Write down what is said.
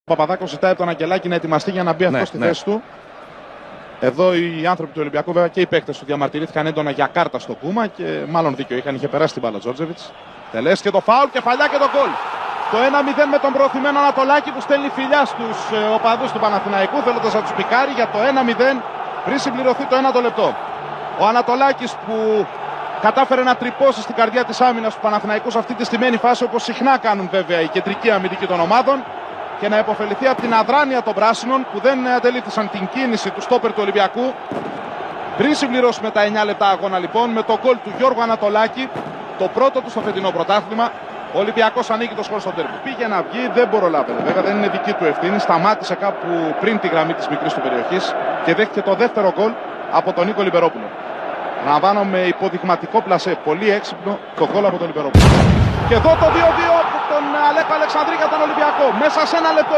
Ο Παπαδάκος ζητάει από τον Αγγελάκη να ετοιμαστεί για να μπει αυτό στη θέση του. Εδώ οι άνθρωποι του Ολυμπιακού, βέβαια και οι παίκτες του, διαμαρτυρήθηκαν έντονα για κάρτα στο Κούμα και μάλλον δίκιο είχαν, είχε περάσει την μπάλα Τζόρτζεβιτς. Τελές και το φάουλ, κεφαλιά και το γκολ. Το 1-0 με τον προωθημένο Ανατολάκη που στέλνει φιλιά στους οπαδούς του Παναθηναϊκού, θέλοντας να τους πικάρει για το 1-0 πριν συμπληρωθεί το 1 λεπτό. Ο Ανατολάκης που κατάφερε να τρυπώσει στην καρδιά της άμυνας του Παναθηναϊκού σε αυτή τη στημένη φάση, όπως συχνά κάνουν βέβαια οι κεντρικοί αμυντικοί των ομάδων, και να υποφεληθεί από την αδράνεια των πράσινων που δεν αντελήφθησαν την κίνηση του στόπερ του Ολυμπιακού. Πριν συμπληρώσουμε τα 9 λεπτά αγώνα λοιπόν με το γκολ του Γιώργου Ανατολάκη, το πρώτο του στο φετινό πρωτάθλημα, ο Ολυμπιακός ανοίγει το σκορ στο τέρμι. Πήγε να βγει, δεν προλάβαινε. Βέβαια δεν είναι δική του ευθύνη. Σταμάτησε κάπου πριν τη γραμμή της μικρής του περιοχής και δέχτηκε το δεύτερο γκολ από τον Νίκο Λιμπερόπουλο. Λαμβάνω με υποδειγματικό πλασέ, πολύ έξυπνο, το γκολ από τον Λιμπερόπουλο. Και εδώ το 2-2 από τον Αλέκο Αλεξανδρή για τον Ολυμπιακό. Μέσα σε ένα λεπτό.